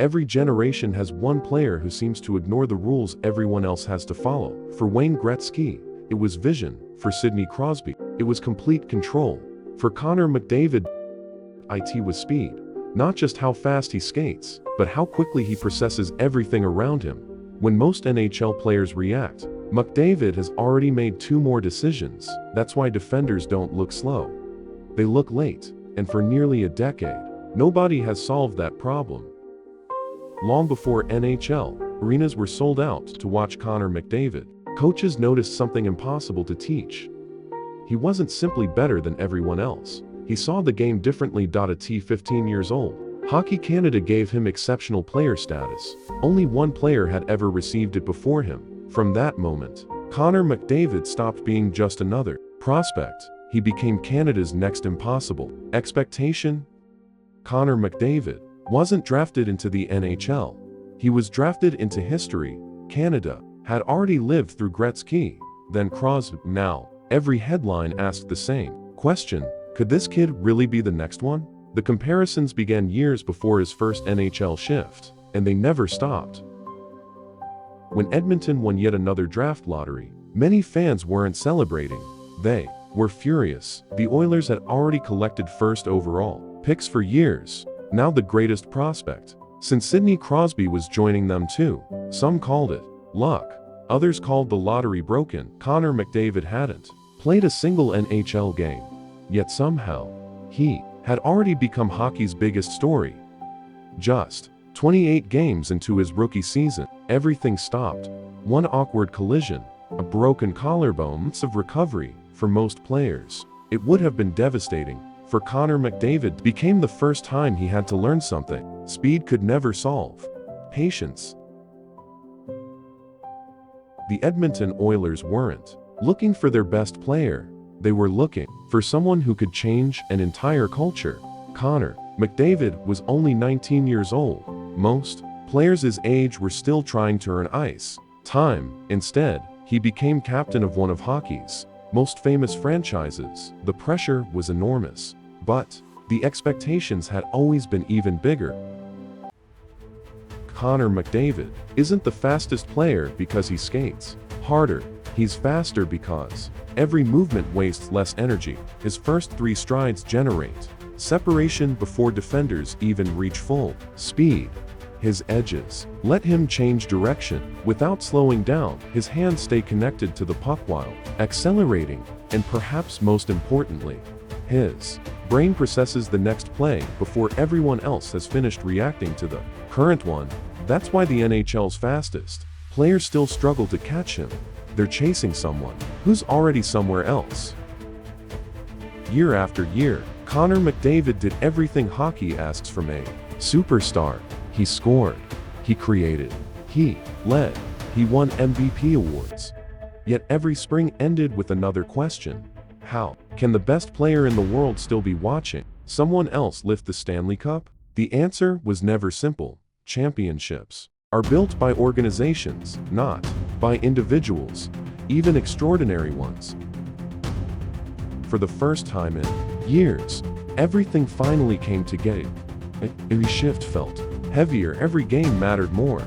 Every generation has one player who seems to ignore the rules everyone else has to follow. For Wayne Gretzky, it was vision. For Sidney Crosby, it was complete control. For Connor McDavid, it was speed. Not just how fast he skates, but how quickly he processes everything around him. When most NHL players react, McDavid has already made 2 more decisions. That's why defenders don't look slow. They look late, and for nearly a decade, nobody has solved that problem. Long before NHL, arenas were sold out to watch Connor McDavid. Coaches noticed something impossible to teach. He wasn't simply better than everyone else. He saw the game differently. At 15 years old, Hockey Canada gave him exceptional player status. Only one player had ever received it before him. From that moment, Connor McDavid stopped being just another prospect. He became Canada's next impossible expectation. Connor McDavid wasn't drafted into the NHL. He was drafted into history. Canada had already lived through Gretzky, then Crosby. Now, every headline asked the same question: could this kid really be the next one? The comparisons began years before his first NHL shift, and they never stopped. When Edmonton won yet another draft lottery, many fans weren't celebrating. They were furious. The Oilers had already collected first overall picks for years. Now the greatest prospect since Sidney Crosby was joining them too. Some called it luck. Others called the lottery broken. Connor McDavid hadn't played a single NHL game. Yet somehow, he had already become hockey's biggest story. Just 28 games into his rookie season, everything stopped. One awkward collision, a broken collarbone. Months of recovery. For most players, it would have been devastating. For Connor McDavid, became the first time he had to learn something speed could never solve. Patience. The Edmonton Oilers weren't looking for their best player. They were looking for someone who could change an entire culture. Connor McDavid was only 19 years old. Most players his age were still trying to earn ice time. Instead, he became captain of one of hockey's most famous franchises. The pressure was enormous, but the expectations had always been even bigger. Connor McDavid isn't the fastest player because he skates harder. He's faster because every movement wastes less energy. His first 3 strides generate separation before defenders even reach full speed. His edges let him change direction without slowing down. His hands stay connected to the puck while accelerating, and perhaps most importantly, his brain processes the next play before everyone else has finished reacting to the current one. That's why the NHL's fastest players still struggle to catch him. They're chasing someone who's already somewhere else. Year after year, Connor McDavid did everything hockey asks from a superstar. He scored, he created, he led, he won MVP awards. Yet every spring ended with another question: how can the best player in the world still be watching someone else lift the Stanley Cup? The answer was never simple. Championships are built by organizations, not by individuals, even extraordinary ones. For the first time in years, everything finally came together. Every shift felt heavier, every game mattered more.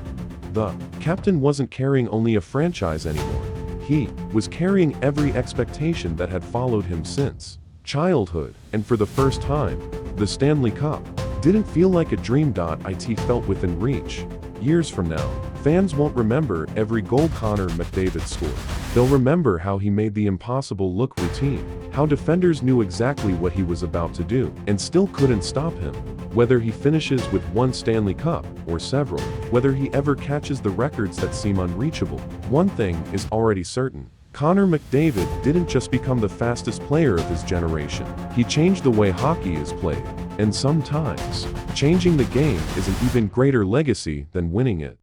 The captain wasn't carrying only a franchise anymore. He was carrying every expectation that had followed him since childhood, and for the first time, the Stanley Cup didn't feel like a dream. It felt within reach. Years from now, fans won't remember every goal Connor McDavid scored. They'll remember how he made the impossible look routine, how defenders knew exactly what he was about to do and still couldn't stop him. Whether he finishes with 1 Stanley Cup or several, whether he ever catches the records that seem unreachable, one thing is already certain: Connor McDavid didn't just become the fastest player of his generation. He changed the way hockey is played. And sometimes, changing the game is an even greater legacy than winning it.